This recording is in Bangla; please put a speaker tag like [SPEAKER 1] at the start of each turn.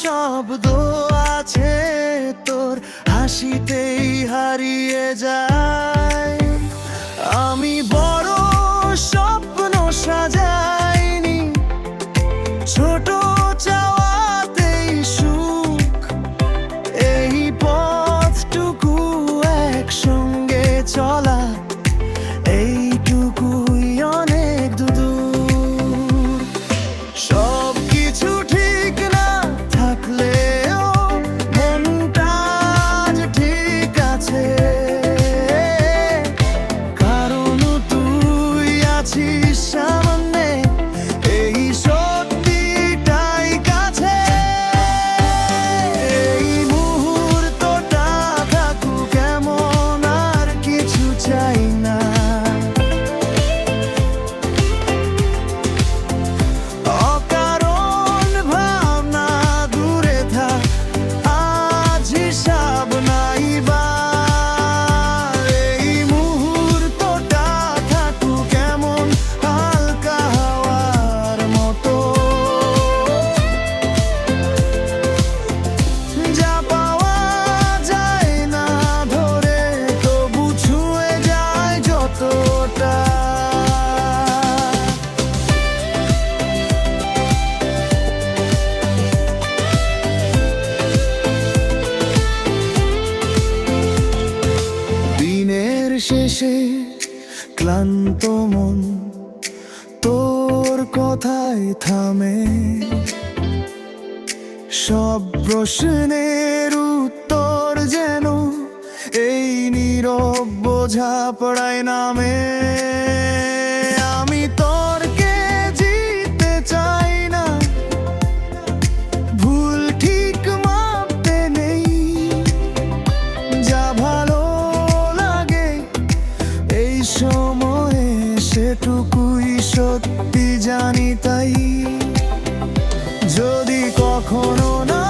[SPEAKER 1] শব্দ আছে তোর হাসিতেই হারিয়ে যায়। আমি বড় স্বপ্ন সাজাইনি, ছোট চাওয়াতেই সুখ। এই পথটুকু একসঙ্গে চলা, এইটুকুই অনেক দূর। সব কিছু ঠিক না থাকলেও মনটা আজ ঠিক আছে, কারণ তুই আছিস সামনে, এই সত্যিটাই কাছে। এই মুহূর্তটা থাকুক এমন, আর কিছু চাই না। অকারণ ভাবনা দূরে থাক, আজ হিসাব নাই বার। এই মুহূর্তটা থাকুক এমন, হালকা হাওয়ার মতো। যা পাওয়া যায় না ধরে, তবু ছুঁয়ে যায় যতটা। দিনের শেষে ক্লান্ত মন তোর কথায় থামে, সব প্রশ্নের উত্তর যেন এই নীরব বোঝাপড়ায় নামে। আমি তর্কে জিততে চাই না, ভুল ঠিক মাপতে নেই। যা ভালো লাগে এই সময়ে সেটুকুই সত্যি জানি, তাই যদি কখনো না